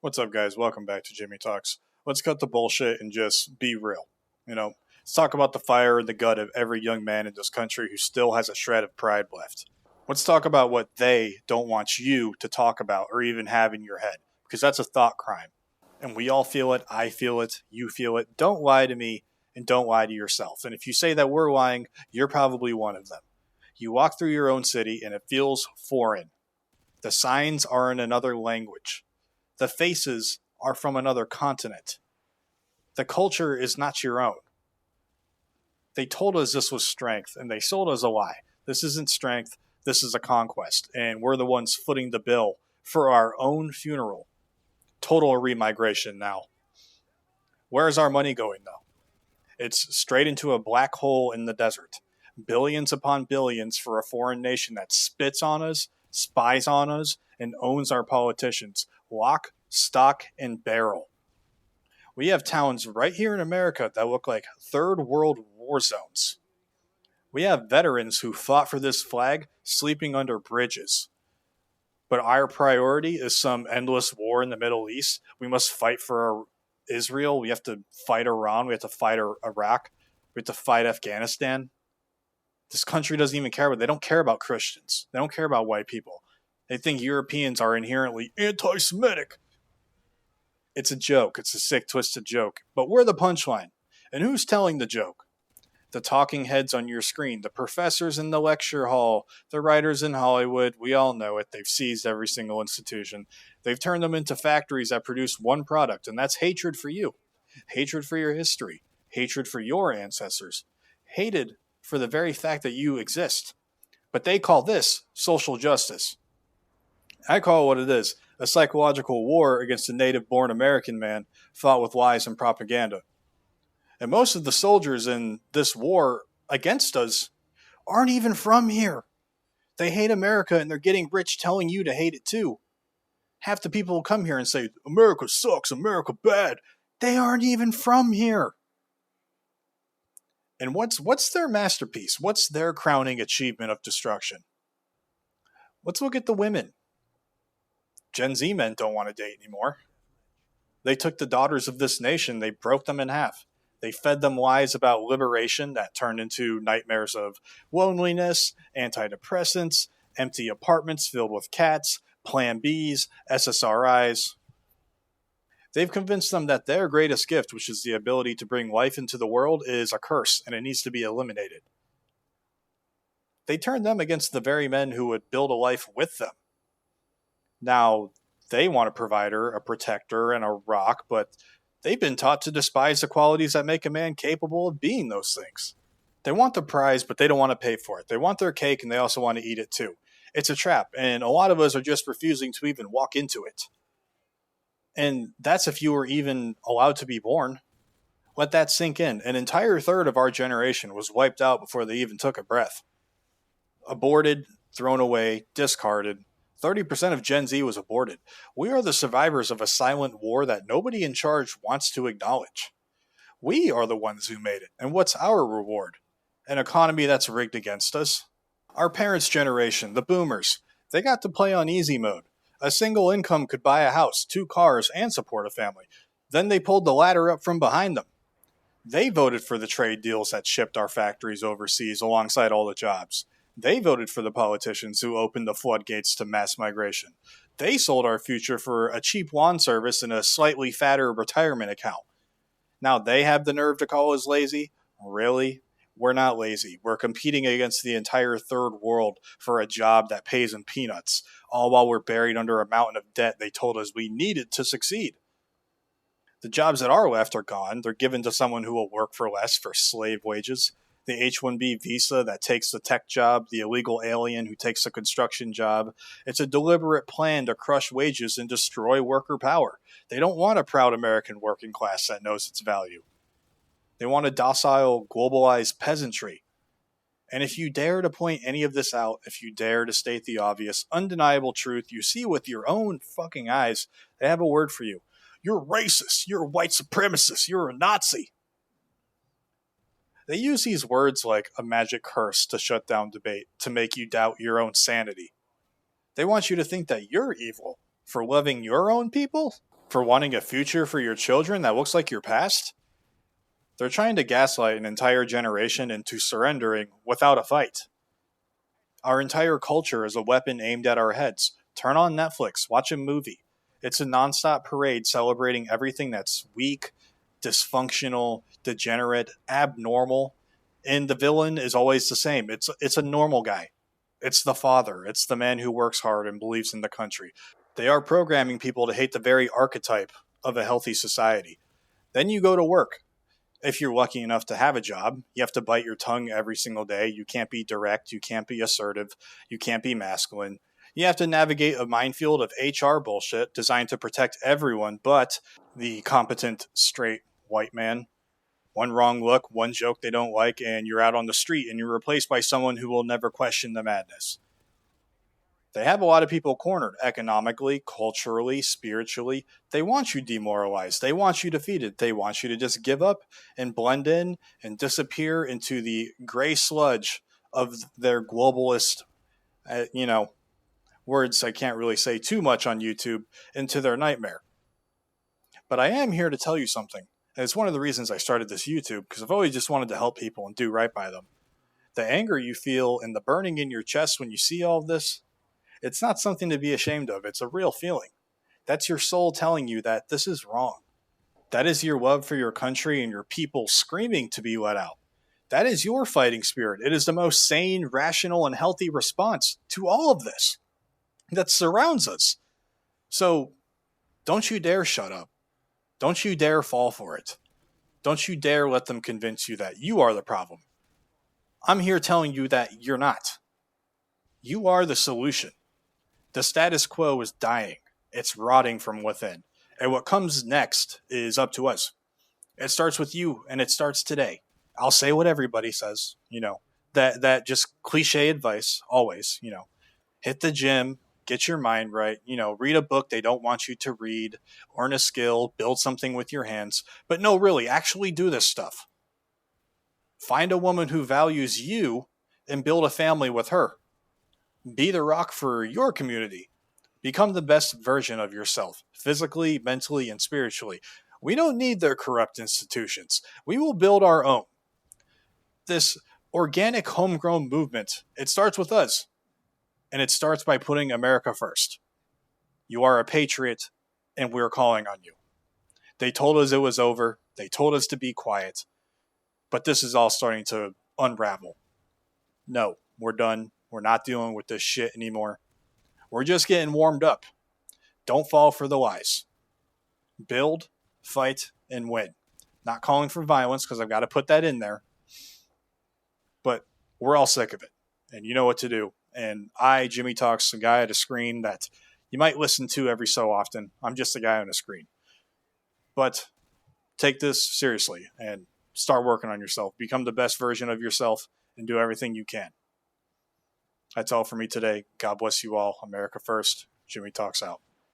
What's up, guys? Welcome back to Jimmy Talks. Let's cut the bullshit and just be real. Let's talk about the fire in the gut of every young man in this country who still has a shred of pride left. Let's talk about what they don't want you to talk about or even have in your head, because that's a thought crime. And we all feel it. I feel it. You feel it. Don't lie to me and don't lie to yourself. And if you say that we're lying, you're probably one of them. You walk through your own city and it feels foreign. The signs are in another language. The faces are from another continent. The culture is not your own. They told us this was strength, and they sold us a lie. This isn't strength, this is a conquest, and we're the ones footing the bill for our own funeral. Total remigration now. Where is our money going, though? It's straight into a black hole in the desert. Billions upon billions for a foreign nation that spits on us, spies on us, and owns our politicians. Lock, stock, and barrel. We have towns right here in America that look like third world war zones. We have veterans who fought for this flag sleeping under bridges. But our priority is some endless war in the Middle East. We must fight for Israel. We have to fight Iran. We have to fight Iraq. We have to fight Afghanistan. This country doesn't even care about. They don't care about Christians. They don't care about white people. They think Europeans are inherently anti-Semitic. It's a joke. It's a sick, twisted joke. But we're the punchline. And who's telling the joke? The talking heads on your screen, the professors in the lecture hall, the writers in Hollywood. We all know it. They've seized every single institution. They've turned them into factories that produce one product, and that's hatred for you. Hatred for your history. Hatred for your ancestors. Hated for the very fact that you exist. But they call this social justice. I call it what it is, a psychological war against a native-born American man fought with lies and propaganda. And most of the soldiers in this war against us aren't even from here. They hate America and they're getting rich telling you to hate it too. Half the people come here and say, America sucks, America bad. They aren't even from here. And what's their masterpiece? What's their crowning achievement of destruction? Let's look at the women. Gen Z men don't want to date anymore. They took the daughters of this nation, they broke them in half. They fed them lies about liberation that turned into nightmares of loneliness, antidepressants, empty apartments filled with cats, Plan Bs, SSRIs. They've convinced them that their greatest gift, which is the ability to bring life into the world, is a curse and it needs to be eliminated. They turned them against the very men who would build a life with them. Now, they want a provider, a protector, and a rock, but they've been taught to despise the qualities that make a man capable of being those things. They want the prize, but they don't want to pay for it. They want their cake, and they also want to eat it too. It's a trap, and a lot of us are just refusing to even walk into it. And that's if you were even allowed to be born. Let that sink in. An entire third of our generation was wiped out before they even took a breath. Aborted, thrown away, discarded. 30% of Gen Z was aborted. We are the survivors of a silent war that nobody in charge wants to acknowledge. We are the ones who made it, and what's our reward? An economy that's rigged against us? Our parents' generation, the boomers, they got to play on easy mode. A single income could buy a house, 2 cars, and support a family. Then they pulled the ladder up from behind them. They voted for the trade deals that shipped our factories overseas alongside all the jobs. They voted for the politicians who opened the floodgates to mass migration. They sold our future for a cheap lawn service and a slightly fatter retirement account. Now they have the nerve to call us lazy? Really? We're not lazy. We're competing against the entire third world for a job that pays in peanuts, all while we're buried under a mountain of debt they told us we needed to succeed. The jobs that are left are gone. They're given to someone who will work for less for slave wages. The H-1B visa that takes the tech job, the illegal alien who takes the construction job. It's a deliberate plan to crush wages and destroy worker power. They don't want a proud American working class that knows its value. They want a docile, globalized peasantry. And if you dare to point any of this out, if you dare to state the obvious, undeniable truth you see with your own fucking eyes, they have a word for you. You're racist. You're a white supremacist. You're a Nazi. They use these words like a magic curse to shut down debate, to make you doubt your own sanity. They want you to think that you're evil for loving your own people? For wanting a future for your children that looks like your past? They're trying to gaslight an entire generation into surrendering without a fight. Our entire culture is a weapon aimed at our heads. Turn on Netflix, watch a movie. It's a nonstop parade celebrating everything that's weak, dysfunctional, degenerate, abnormal, and the villain is always the same. It's a normal guy. It's the father. It's the man who works hard and believes in the country. They are programming people to hate the very archetype of a healthy society. Then you go to work. If you're lucky enough to have a job, you have to bite your tongue every single day. You can't be direct. You can't be assertive. You can't be masculine. You have to navigate a minefield of HR bullshit designed to protect everyone but the competent, straight white man. One wrong look, one joke they don't like, and you're out on the street and you're replaced by someone who will never question the madness. They have a lot of people cornered economically, culturally, spiritually. They want you demoralized. They want you defeated. They want you to just give up and blend in and disappear into the gray sludge of their globalist, words I can't really say too much on YouTube, into their nightmare. But I am here to tell you something. And it's one of the reasons I started this YouTube, because I've always just wanted to help people and do right by them. The anger you feel and the burning in your chest when you see all of this, it's not something to be ashamed of. It's a real feeling. That's your soul telling you that this is wrong. That is your love for your country and your people screaming to be let out. That is your fighting spirit. It is the most sane, rational, and healthy response to all of this that surrounds us. So don't you dare shut up. Don't you dare fall for it. Don't you dare let them convince you that you are the problem. I'm here telling you that you're not. You are the solution. The status quo is dying. It's rotting from within. And what comes next is up to us. It starts with you, and it starts today. I'll say what everybody says, that just cliche advice, always, hit the gym, get your mind right, read a book they don't want you to read, earn a skill, build something with your hands. But no, really, actually do this stuff. Find a woman who values you and build a family with her. Be the rock for your community. Become the best version of yourself, physically, mentally, and spiritually. We don't need their corrupt institutions. We will build our own. This organic homegrown movement, it starts with us. And it starts by putting America first. You are a patriot, and we're calling on you. They told us it was over. They told us to be quiet. But this is all starting to unravel. No, we're done. We're not dealing with this shit anymore. We're just getting warmed up. Don't fall for the lies. Build, fight, and win. Not calling for violence, because I've got to put that in there. But we're all sick of it. And you know what to do. And Jimmy Talks, a guy at a screen that you might listen to every so often. I'm just a guy on a screen. But take this seriously and start working on yourself. Become the best version of yourself and do everything you can. That's all for me today. God bless you all. America first. Jimmy Talks out.